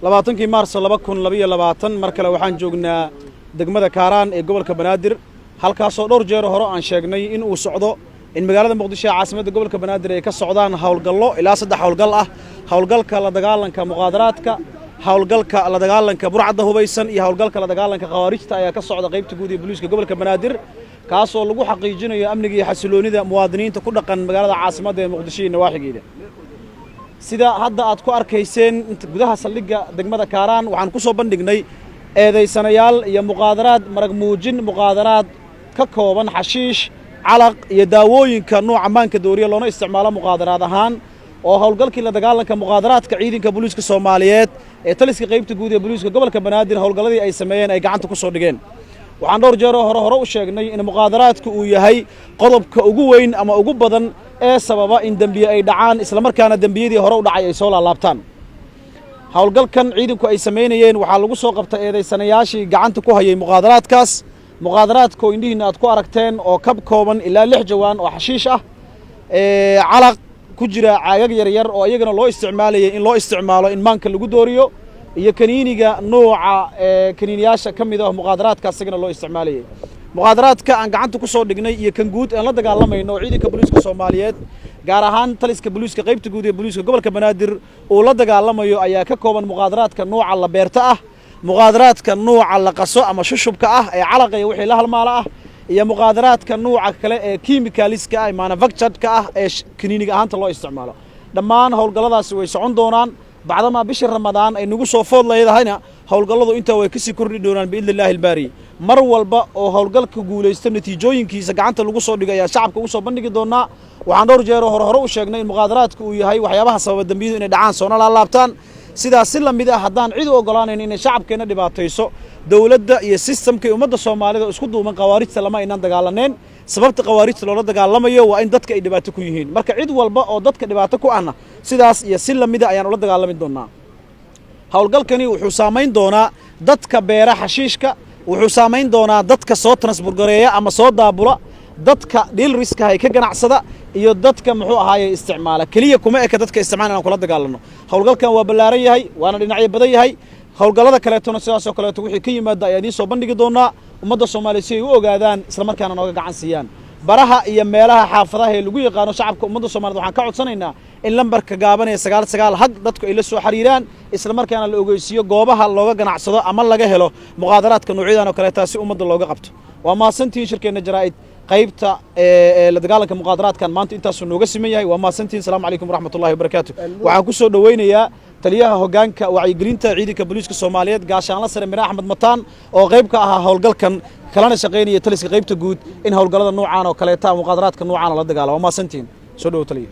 labaatankii maarso 2022 mar kale waxaan joognaa degmada Kaaraan ee gobolka Banaadir halkaasoo dhowr jeer hore aan sheegnay in uu socdo in magaalada Muqdisho caasimadda gobolka Banaadir ay ka socdaan hawlgallo ilaa 3 hawlgal ah hawlgalka la dagaalanka muqaadaraadka hawlgalka la dagaalanka burcadda hubaysan iyo hawlgalka la dagaalanka khawaarijta ayaa ka socda qaybta guud ee booliiska gobolka Banaadir kaasoo lagu xaqiijinayo amniga iyo xasiloonida muwaadiniinta ku dhaqan magaalada caasimadda ee Muqdisho iyo nawaaxigeeda sida hadda aad ku arkayseen inta gudaha saldhigga degmada Kaaraan waxaan ku soo bandhignay eedeysanayaal iyo muqaadaraad marag muujin muqaadaraad ka kooban xashiish calaq iyo daawooyinka nooca maanka dooriya loona isticmaalo muqaadaraad ahaan oo hawlgalkii la dagaalanka muqaadaraadka ciidanka booliiska Soomaaliyeed ee taliska qaybta guud ee booliiska gobolka Banaadir hawlgaladii ay sameeyeen ay gacanta ku soo dhigeen waxaan dhowr jeer hore u sheegnay in muqaadaraadku uu yahay qodobka ugu weyn ama ugu badan ee sababa in dambiye ay dhacaan isla markaana dambiyadii hore u dhacay ay soo laabtaan hawlgalkan ciidanku ay sameeyeen waxa lagu soo qabtay eedeysanayaashii gacanta ku hayay muqaadaraadka indhihiina aad ku aragteen oo kab kooban ilaa 6 jawaan oo xashiish ah calaq ku jira caagag yar yar oo iyagana loo isticmaalayay in loo isticmaalo in maanka lagu dooriyo iyo kaniiniga nooca kaniiniyaasha kamid ah muqaadaraadka asagana loo isticmaalayay muqaadaraadka aan gacanta ku soo dhignay iyo kan guud aan la dagaalamayno ciidanka booliiska Soomaaliyeed gaar ahaan taliska booliiska qaybta guud ee booliiska gobolka Banaadir oo la dagaalamayo ayaa ka kooban muqaadaraadka nooca la beerta ah muqaadaraadka nooca la qaso ama shushubka ah ee calaqaya wixii la halmaala ah iyo muqaadaraadka nooca kale ee chemicalska ah manufactured-ka ah ee kaniiniga ahaanta loo isticmaalo dhammaan hawlgalladaasi way socon doonaan bacdama bishii Ramadaan ay nagu soo food leedahayna hawlgalladu inta way ka sii kordhi doonaan biidnillaahi albaari mar walba oo hawlgalka guuleysto natiijooyinkiisa gacanta lagu soo dhigay ayaa shacabka u soo bandhigi doonaa waxaan dhowr jeer hore u sheegnay in muqaadaraadku uu yahay waxyaabaha sababa dambiyadu inay dhacaan soo laabtaan sidaas si la mid ah haddaan cid u ogolaanayn inay shacabkeena dhibaatayso dawladda iyo systemka ummadda Soomaalida isku duuban khawaarijta lama inaan dagaalaneen sababta khawaarijta loola dagaalamayo waa in dadka ay dhibaato ku yihiin marka cid walba oo dadka dhibaato ku ahna sidaas iyo si la mid ah ayaan ula dagaalamin doonaa hawlgalkani wuxuu saameyn doonaa dadka beera xashiishka wuxuu saameyn doonaa dadka soo transburgareeya ama soo daabula dadka deal risk ay ka ganacsada iyo dadka muxuu ahaayay isticmaala kaliya kuma eka dadka isticmaalana kula dagaalano hawlgalkan waa ballaaran yahay waana dhinacyo badan yahay hawlgallada kaleetona sidaas oo kaleeto wixii ka yimaada ayaa idin soo bandhigi doonaa ummadda Soomaaliyeed si ay u ogaadaan isla markaana nooga gacan siiyaan baraha iyo meelaha xaafadaha ee lagu yaqaano shacabka ummadda Soomaaliyeed waxaan ka codsanaynaa in lambarka gaaban ee 99 had dadku ay la soo xiriiraan isla markaana la ogeysiyo goobaha looga ganacsado ama laga helo muqaadaraadka noocyadaan oo kale taasi ummadda looga qabto waa maasantiin shirkeena jaraa'id qaybta la dagaalanka muqaadaraadkan maanta intaas nooga siman yahay waa maasantiin salaamu calaykum waraxmatullaahi wabarakaatuh waxaan ku soo dhaweynayaa taliyaha hoggaanka wacyigelinta ciidanka booliiska Soomaaliyeed gaashaanla sare Mirax Axmed Mataan oo qayb ka ah hawlgalkan kalana shaqeynaya taliska qaybta guud in hawlgallada noocaan oo kale muqaadaraadka noocaan la dagaalo waa maasantiin soo dhaw taliya